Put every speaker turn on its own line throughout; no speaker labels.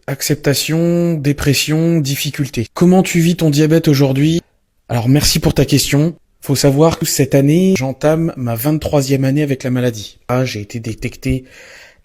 acceptation, dépression, difficulté. Comment tu vis ton diabète aujourd'hui? Alors merci pour ta question. Faut savoir que cette année, j'entame ma 23e année avec la maladie. J'ai été détecté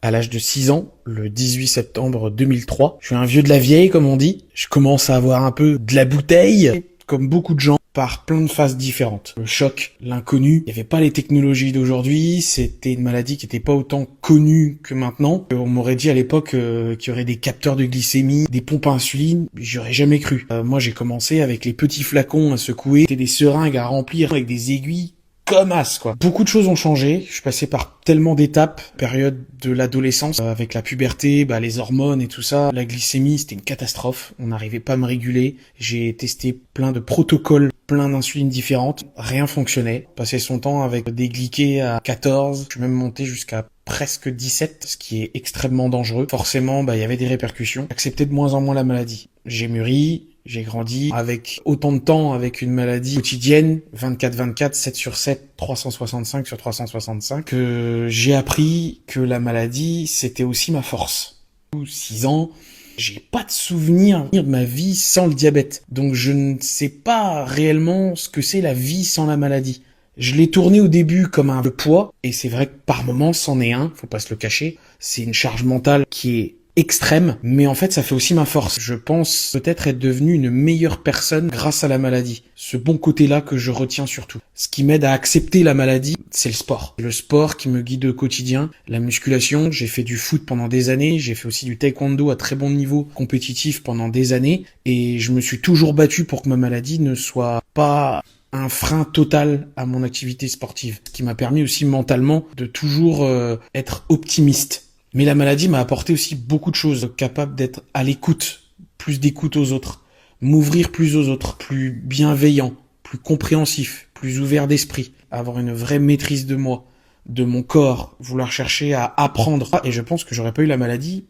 à l'âge de 6 ans, le 18 septembre 2003. Je suis un vieux de la vieille, comme on dit. Je commence à avoir un peu de la bouteille, comme beaucoup de gens, par plein de phases différentes. Le choc, l'inconnu, il n'y avait pas les technologies d'aujourd'hui, c'était une maladie qui n'était pas autant connue que maintenant. On m'aurait dit à l'époque qu'il y aurait des capteurs de glycémie, des pompes à insuline, j'aurais jamais cru. Moi j'ai commencé avec les petits flacons à secouer, c'était des seringues à remplir avec des aiguilles comme as, quoi. Beaucoup de choses ont changé. Je suis passé par tellement d'étapes, période de l'adolescence, avec la puberté, les hormones et tout ça. La glycémie, c'était une catastrophe. On n'arrivait pas à me réguler. J'ai testé plein de protocoles, plein d'insulines différentes. Rien fonctionnait. Passé son temps avec des glycées à 14. Je suis même monté jusqu'à presque 17, ce qui est extrêmement dangereux. Forcément, il y avait des répercussions. J'acceptais de moins en moins la maladie. J'ai mûri. J'ai grandi avec autant de temps, avec une maladie quotidienne, 24/24, 7/7, 365/365, que j'ai appris que la maladie, c'était aussi ma force. 6 ans, j'ai pas de souvenir de ma vie sans le diabète. Donc je ne sais pas réellement ce que c'est la vie sans la maladie. Je l'ai tourné au début comme un poids, et c'est vrai que par moments, c'en est un, faut pas se le cacher. C'est une charge mentale qui est extrême, mais en fait ça fait aussi ma force. Je pense peut-être être devenu une meilleure personne grâce à la maladie. Ce bon côté-là que je retiens surtout. Ce qui m'aide à accepter la maladie, c'est le sport. Le sport qui me guide au quotidien, la musculation, j'ai fait du foot pendant des années, j'ai fait aussi du taekwondo à très bon niveau compétitif pendant des années, et je me suis toujours battu pour que ma maladie ne soit pas un frein total à mon activité sportive. Ce qui m'a permis aussi mentalement de toujours être optimiste. Mais la maladie m'a apporté aussi beaucoup de choses, capable d'être à l'écoute, plus d'écoute aux autres, m'ouvrir plus aux autres, plus bienveillant, plus compréhensif, plus ouvert d'esprit, avoir une vraie maîtrise de moi, de mon corps, vouloir chercher à apprendre. Et je pense que j'aurais pas eu la maladie,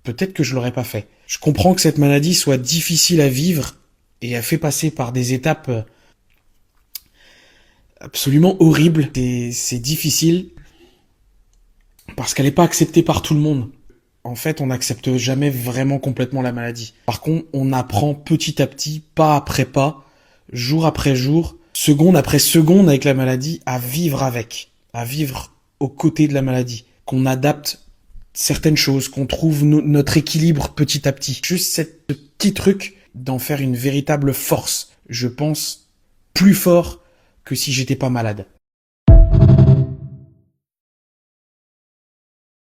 peut-être que je l'aurais pas fait. Je comprends que cette maladie soit difficile à vivre et a fait passer par des étapes absolument horribles. C'est difficile. Parce qu'elle n'est pas acceptée par tout le monde. En fait, on n'accepte jamais vraiment complètement la maladie. Par contre, on apprend petit à petit, pas après pas, jour après jour, seconde après seconde avec la maladie, à vivre avec, à vivre aux côtés de la maladie. Qu'on adapte certaines choses, qu'on trouve notre équilibre petit à petit. Juste ce petit truc d'en faire une véritable force. Je pense plus fort que si j'étais pas malade.